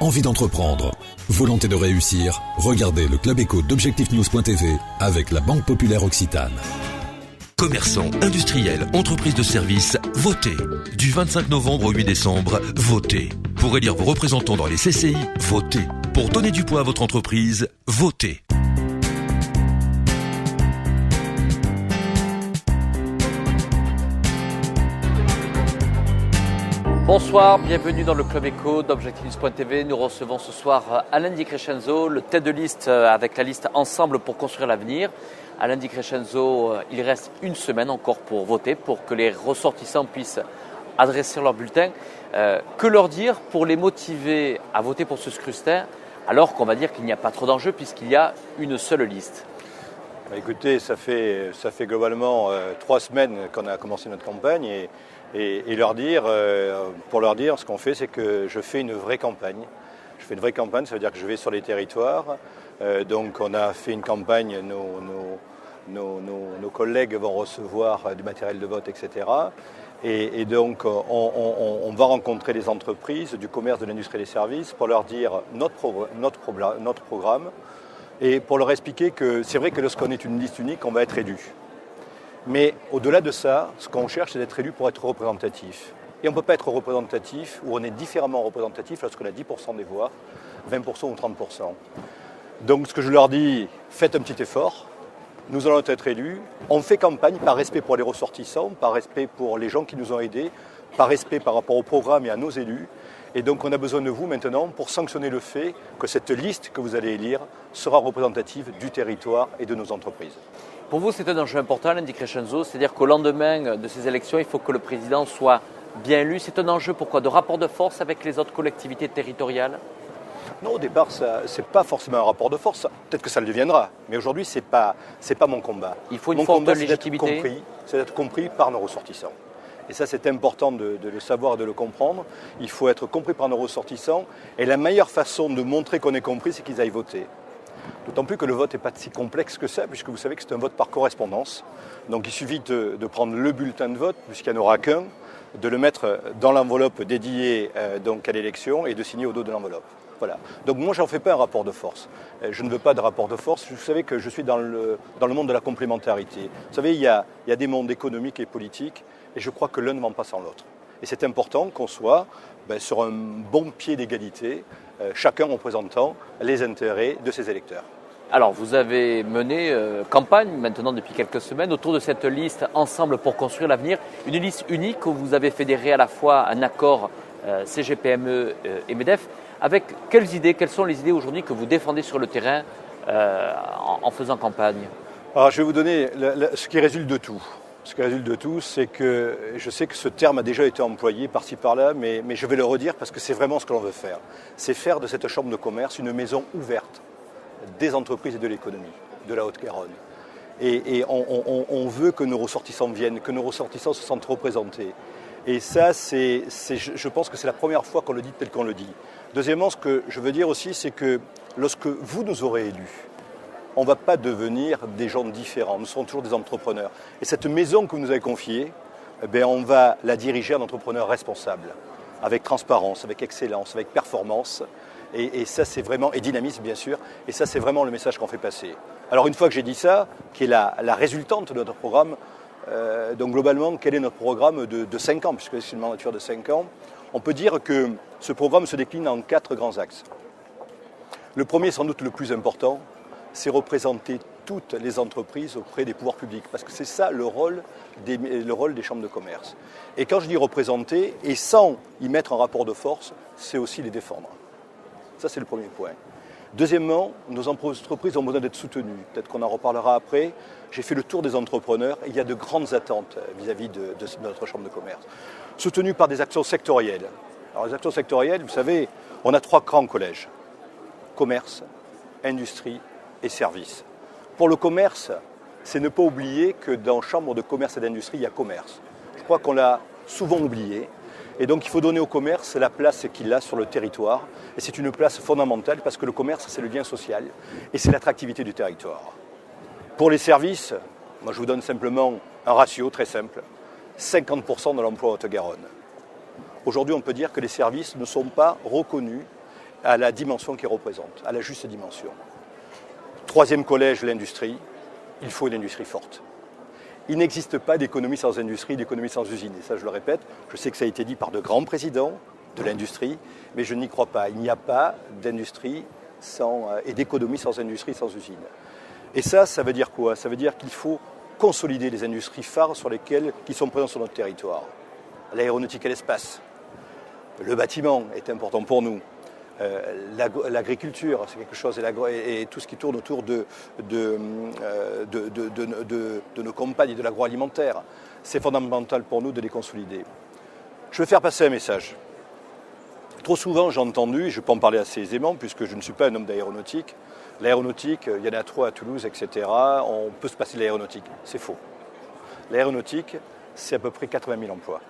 envie d'entreprendre, volonté de réussir, regardez le Club Éco d'Objectif-News.tv avec la Banque Populaire Occitane. Commerçants, industriels, entreprises de services, votez. Du 25 novembre au 8 décembre, votez. Pour élire vos représentants dans les CCI, votez. Pour donner du poids à votre entreprise, votez. Bonsoir, bienvenue dans le Club Éco d'Objectif-News.tv. Nous recevons ce soir Alain Di Crescenzo, le tête de liste avec la liste Ensemble pour construire l'avenir. Alain Di Crescenzo, il reste une semaine encore pour voter, pour que les ressortissants puissent adresser leur bulletin. Que leur dire pour les motiver à voter pour ce scrutin, alors qu'on va dire qu'il n'y a pas trop d'enjeux puisqu'il y a une seule liste? Écoutez, ça fait globalement 3 semaines qu'on a commencé notre campagne et pour leur dire, ce qu'on fait, c'est que je fais une vraie campagne. Je fais une vraie campagne, ça veut dire que je vais sur les territoires. Donc on a fait une campagne, nos collègues vont recevoir du matériel de vote, etc. Et donc on va rencontrer les entreprises, du commerce, de l'industrie et des services pour leur dire notre programme et pour leur expliquer que c'est vrai que lorsqu'on est une liste unique, on va être élu. Mais au-delà de ça, ce qu'on cherche, c'est d'être élu pour être représentatif. Et on ne peut pas être représentatif, ou on est différemment représentatif lorsqu'on a 10% des voix, 20% ou 30%. Donc ce que je leur dis, faites un petit effort, nous allons être élus, on fait campagne par respect pour les ressortissants, par respect pour les gens qui nous ont aidés, par respect par rapport au programme et à nos élus. Et donc on a besoin de vous maintenant pour sanctionner le fait que cette liste que vous allez élire sera représentative du territoire et de nos entreprises. Pour vous, c'est un enjeu important, Alain Di Crescenzo, c'est-à-dire qu'au lendemain de ces élections, il faut que le président soit bien élu. C'est un enjeu pourquoi? De rapport de force avec les autres collectivités territoriales? Non, au départ, ce n'est pas forcément un rapport de force. Peut-être que ça le deviendra. Mais aujourd'hui, ce n'est pas mon combat. Il faut une forte légitimité. C'est d'être compris par nos ressortissants. Et ça, c'est important de le savoir et de le comprendre. Il faut être compris par nos ressortissants. Et la meilleure façon de montrer qu'on est compris, c'est qu'ils aillent voter. D'autant plus que le vote n'est pas si complexe que ça, puisque vous savez que c'est un vote par correspondance. Donc il suffit de prendre le bulletin de vote, puisqu'il n'y en aura qu'un, de le mettre dans l'enveloppe dédiée donc à l'élection et de signer au dos de l'enveloppe. Voilà. Donc moi, je n'en fais pas un rapport de force. Je ne veux pas de rapport de force. Vous savez que je suis dans le monde de la complémentarité. Vous savez, il y a des mondes économiques et politiques, et je crois que l'un ne va pas sans l'autre. Et c'est important qu'on soit sur un bon pied d'égalité, chacun représentant les intérêts de ses électeurs. Alors, vous avez mené campagne maintenant depuis quelques semaines autour de cette liste Ensemble pour construire l'avenir, une liste unique où vous avez fédéré à la fois un accord CGPME et MEDEF. Avec quelles sont les idées aujourd'hui que vous défendez sur le terrain en faisant campagne? Alors, je vais vous donner ce qui résulte de tout. Ce qui résulte de tout, c'est que je sais que ce terme a déjà été employé par-ci par-là, mais je vais le redire parce que c'est vraiment ce que l'on veut faire. C'est faire de cette chambre de commerce une maison ouverte des entreprises et de l'économie de la Haute-Garonne. Et on veut que nos ressortissants viennent, que nos ressortissants se sentent représentés. Et ça, je pense que c'est la première fois qu'on le dit tel qu'on le dit. Deuxièmement, ce que je veux dire aussi, c'est que lorsque vous nous aurez élus, on ne va pas devenir des gens différents, nous serons toujours des entrepreneurs. Et cette maison que vous nous avez confiée, on va la diriger en entrepreneur responsable, avec transparence, avec excellence, avec performance. Et ça, c'est vraiment, et dynamisme bien sûr, et ça, c'est vraiment le message qu'on fait passer. Alors une fois que j'ai dit ça, qui est la résultante de notre programme, donc globalement, quel est notre programme de 5 ans, puisque c'est une mandature de 5 ans, on peut dire que ce programme se décline en 4 grands axes. Le premier, sans doute le plus important, c'est représenter toutes les entreprises auprès des pouvoirs publics, parce que c'est ça le rôle des chambres de commerce. Et quand je dis représenter, et sans y mettre un rapport de force, c'est aussi les défendre. Ça, c'est le premier point. Deuxièmement, nos entreprises ont besoin d'être soutenues. Peut-être qu'on en reparlera après. J'ai fait le tour des entrepreneurs et il y a de grandes attentes vis-à-vis de notre chambre de commerce. Soutenues par des actions sectorielles. Alors les actions sectorielles, vous savez, on a 3 grands collèges. Commerce, industrie et services. Pour le commerce, c'est ne pas oublier que dans chambre de commerce et d'industrie, il y a commerce. Je crois qu'on l'a souvent oublié. Et donc il faut donner au commerce la place qu'il a sur le territoire. Et c'est une place fondamentale parce que le commerce, c'est le lien social et c'est l'attractivité du territoire. Pour les services, moi je vous donne simplement un ratio très simple. 50% de l'emploi en Haute-Garonne. Aujourd'hui, on peut dire que les services ne sont pas reconnus à la dimension qu'il représente, à la juste dimension. Troisième collège, l'industrie. Il faut une industrie forte. Il n'existe pas d'économie sans industrie, d'économie sans usine. Et ça, je le répète, je sais que ça a été dit par de grands présidents de l'industrie, mais je n'y crois pas. Il n'y a pas d'industrie et d'économie sans industrie, sans usine. Et ça veut dire quoi? Ça veut dire qu'il faut consolider les industries phares qui sont présentes sur notre territoire. L'aéronautique et l'espace. Le bâtiment est important pour nous. L'agriculture, c'est quelque chose, et tout ce qui tourne autour de nos campagnes et de l'agroalimentaire. C'est fondamental pour nous de les consolider. Je veux faire passer un message. Trop souvent, j'ai entendu, et je peux en parler assez aisément, puisque je ne suis pas un homme d'aéronautique, l'aéronautique, il y en a trop à Toulouse, etc. On peut se passer de l'aéronautique. C'est faux. L'aéronautique, c'est à peu près 80 000 emplois.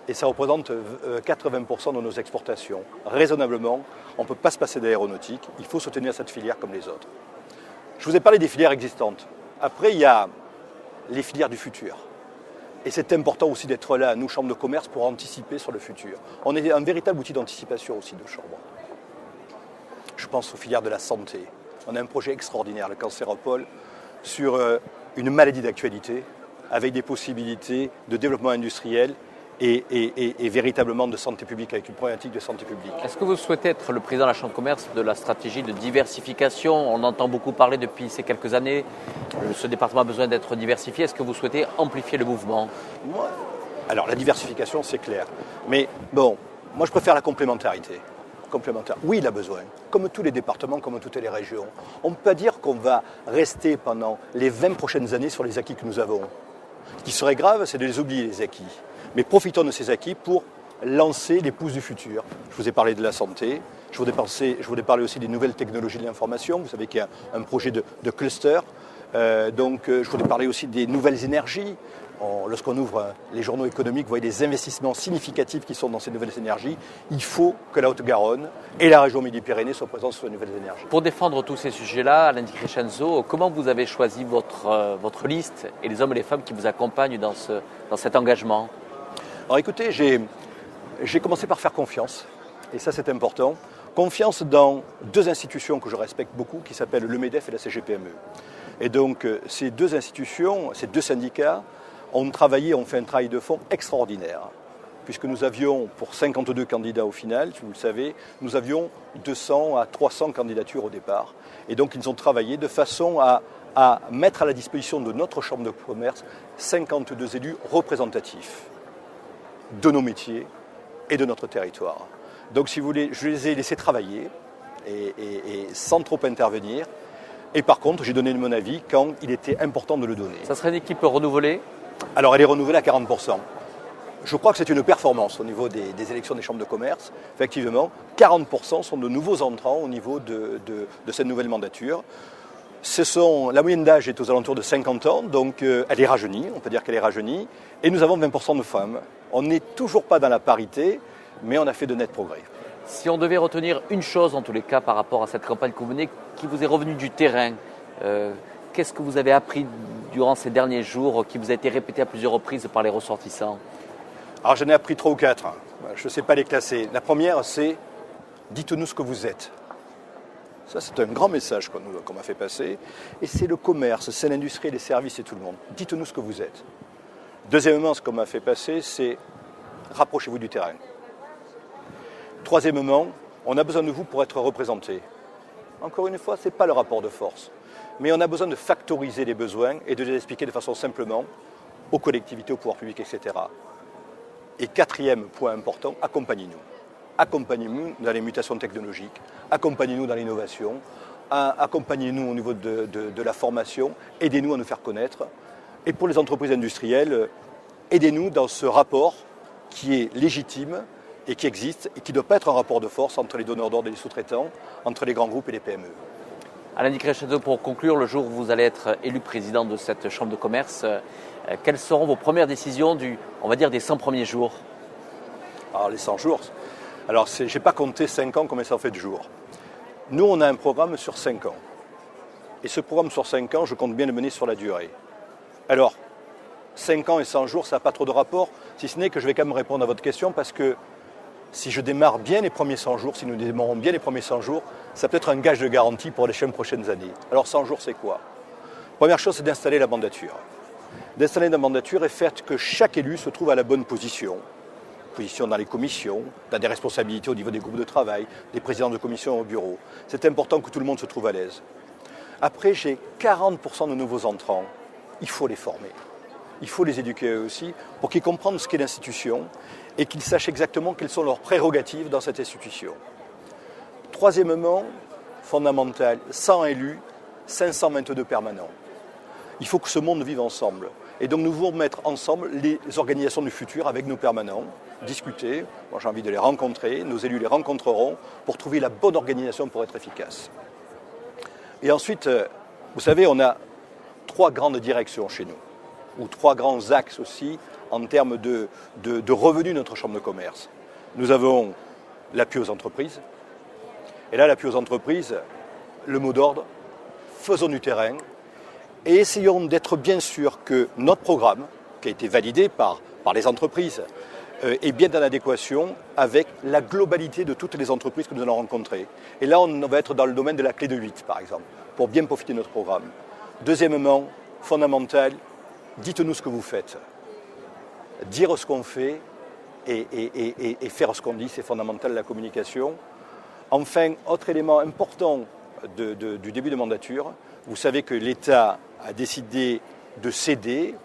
Et ça représente 80% de nos exportations. Raisonnablement, on ne peut pas se passer d'aéronautique. Il faut se tenir à cette filière comme les autres. Je vous ai parlé des filières existantes. Après, il y a les filières du futur. Et c'est important aussi d'être là, nous, Chambre de commerce, pour anticiper sur le futur. On est un véritable outil d'anticipation aussi de Chambre. Je pense aux filières de la santé. On a un projet extraordinaire, le Cancéropole, sur une maladie d'actualité, avec des possibilités de développement industriel et véritablement de santé publique, avec une problématique de santé publique. Est-ce que vous souhaitez être le président de la Chambre de commerce de la stratégie de diversification? On entend beaucoup parler depuis ces quelques années. Ce département a besoin d'être diversifié. Est-ce que vous souhaitez amplifier le mouvement? Alors, la diversification, c'est clair. Mais bon, moi, je préfère la complémentarité. Oui, il a besoin, comme tous les départements, comme toutes les régions. On ne peut pas dire qu'on va rester pendant les 20 prochaines années sur les acquis que nous avons. Ce qui serait grave, c'est de les oublier, les acquis. Mais profitons de ces acquis pour lancer les pousses du futur. Je vous ai parlé de la santé, je voulais parler aussi des nouvelles technologies de l'information. Vous savez qu'il y a un projet de cluster. Je voulais parler aussi des nouvelles énergies. Lorsqu'on ouvre les journaux économiques, vous voyez des investissements significatifs qui sont dans ces nouvelles énergies. Il faut que la Haute-Garonne et la région Midi-Pyrénées soient présentes sur les nouvelles énergies. Pour défendre tous ces sujets-là, Alain Di Crescenzo, comment vous avez choisi votre liste et les hommes et les femmes qui vous accompagnent dans cet engagement? Alors écoutez, j'ai commencé par faire confiance, et ça c'est important. Confiance dans deux institutions que je respecte beaucoup, qui s'appellent le MEDEF et la CGPME. Et donc ces deux institutions, ces deux syndicats, ont fait un travail de fond extraordinaire, puisque nous avions, pour 52 candidats au final, si vous le savez, nous avions 200 à 300 candidatures au départ. Et donc ils ont travaillé de façon à mettre à la disposition de notre Chambre de commerce 52 élus représentatifs de nos métiers et de notre territoire. Donc si vous voulez, je les ai laissés travailler et sans trop intervenir. Et par contre, j'ai donné mon avis quand il était important de le donner. Ça serait une équipe renouvelée? Alors elle est renouvelée à 40%. Je crois que c'est une performance au niveau des élections des chambres de commerce. Effectivement, 40% sont de nouveaux entrants au niveau de cette nouvelle mandature. La moyenne d'âge est aux alentours de 50 ans, donc elle est rajeunie, on peut dire qu'elle est rajeunie. Et nous avons 20% de femmes. On n'est toujours pas dans la parité, mais on a fait de nets progrès. Si on devait retenir une chose, en tous les cas, par rapport à cette campagne que vous menez, qui vous est revenue du terrain, qu'est-ce que vous avez appris durant ces derniers jours, qui vous a été répété à plusieurs reprises par les ressortissants? Alors j'en ai appris 3 ou 4, je ne sais pas les classer. La première, c'est « dites-nous ce que vous êtes ». Ça, c'est un grand message qu'on m'a fait passer. Et c'est le commerce, c'est l'industrie, les services et tout le monde. Dites-nous ce que vous êtes. Deuxièmement, ce qu'on m'a fait passer, c'est « rapprochez-vous du terrain ». Troisièmement, on a besoin de vous pour être représentés. Encore une fois, ce n'est pas le rapport de force. Mais on a besoin de factoriser les besoins et de les expliquer de façon simplement aux collectivités, au pouvoir public, etc. Et quatrième point important, accompagnez-nous. Accompagnez-nous dans les mutations technologiques, accompagnez-nous dans l'innovation, accompagnez-nous au niveau de la formation, aidez-nous à nous faire connaître. Et pour les entreprises industrielles, aidez-nous dans ce rapport qui est légitime et qui existe et qui ne doit pas être un rapport de force entre les donneurs d'ordre et les sous-traitants, entre les grands groupes et les PME. Alain Di Crescenzo, pour conclure, le jour où vous allez être élu président de cette chambre de commerce, quelles seront vos premières décisions des 100 premiers jours? Alors les 100 jours, je n'ai pas compté 5 ans combien ça en fait de jours. Nous, on a un programme sur 5 ans. Et ce programme sur 5 ans, je compte bien le mener sur la durée. Alors, 5 ans et 100 jours, ça n'a pas trop de rapport, si ce n'est que je vais quand même répondre à votre question parce que si je démarre bien les premiers 100 jours, si nous démarrons bien les premiers 100 jours, ça peut être un gage de garantie pour les 5 prochaines années. Alors 100 jours, c'est quoi? Première chose, c'est d'installer la mandature. D'installer la mandature et faire que chaque élu se trouve à la bonne position. Position dans les commissions, dans des responsabilités au niveau des groupes de travail, des présidents de commission au bureau. C'est important que tout le monde se trouve à l'aise. Après, j'ai 40% de nouveaux entrants. Il faut les former. Il faut les éduquer eux aussi pour qu'ils comprennent ce qu'est l'institution et qu'ils sachent exactement quelles sont leurs prérogatives dans cette institution. Troisièmement, fondamental, 100 élus, 522 permanents. Il faut que ce monde vive ensemble. Et donc nous devons mettre ensemble les organisations du futur avec nos permanents, discuter. Moi j'ai envie de les rencontrer, nos élus les rencontreront pour trouver la bonne organisation pour être efficace. Et ensuite, vous savez, on a 3 grandes directions chez nous, ou 3 grands axes aussi en termes de revenus de notre chambre de commerce. Nous avons l'appui aux entreprises. Et là, l'appui aux entreprises, le mot d'ordre, faisons du terrain et essayons d'être bien sûr que notre programme, qui a été validé par les entreprises, est bien en adéquation avec la globalité de toutes les entreprises que nous allons rencontrer. Et là, on va être dans le domaine de la clé de 8, par exemple, pour bien profiter de notre programme. Deuxièmement, fondamental, dites-nous ce que vous faites. Dire ce qu'on fait et faire ce qu'on dit, c'est fondamental, la communication. Enfin, autre élément important du début de mandature, vous savez que l'État a décidé de céder,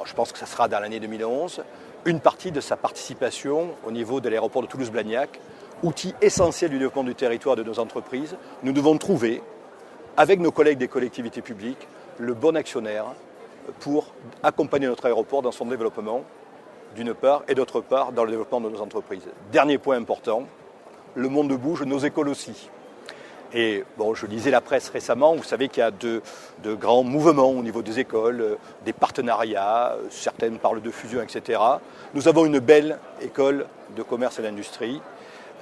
je pense que ça sera dans l'année 2011, une partie de sa participation au niveau de l'aéroport de Toulouse-Blagnac, outil essentiel du développement du territoire de nos entreprises. Nous devons trouver, avec nos collègues des collectivités publiques, le bon actionnaire pour accompagner notre aéroport dans son développement, d'une part, et d'autre part, dans le développement de nos entreprises. Dernier point important, le monde bouge, nos écoles aussi. Et bon, je lisais la presse récemment, vous savez qu'il y a de grands mouvements au niveau des écoles, des partenariats, certaines parlent de fusion, etc. Nous avons une belle école de commerce et d'industrie.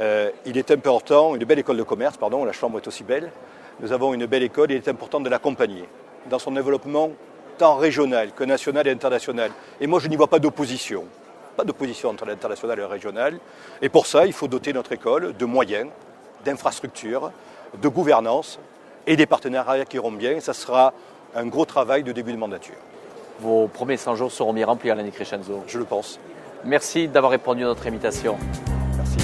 Il est important, une belle école de commerce, pardon, la chambre est aussi belle. Nous avons une belle école et il est important de l'accompagner dans son développement tant régional que national et international. Et moi, je n'y vois pas d'opposition. Pas d'opposition entre l'international et le régional. Et pour ça, il faut doter notre école de moyens, d'infrastructures, de gouvernance et des partenariats qui iront bien. Ça sera un gros travail de début de mandature. Vos premiers 100 jours seront bien remplis, Alain Di Crescenzo. Je le pense. Merci d'avoir répondu à notre invitation. Merci.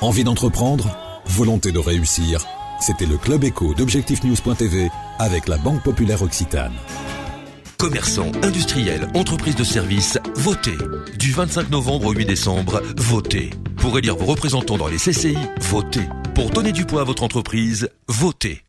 Envie d'entreprendre? Volonté de réussir? C'était le Club Éco d'ObjectifNews.tv avec la Banque Populaire Occitane. Commerçants, industriels, entreprises de services, votez. Du 25 novembre au 8 décembre, votez. Pour élire vos représentants dans les CCI, votez. Pour donner du poids à votre entreprise, votez.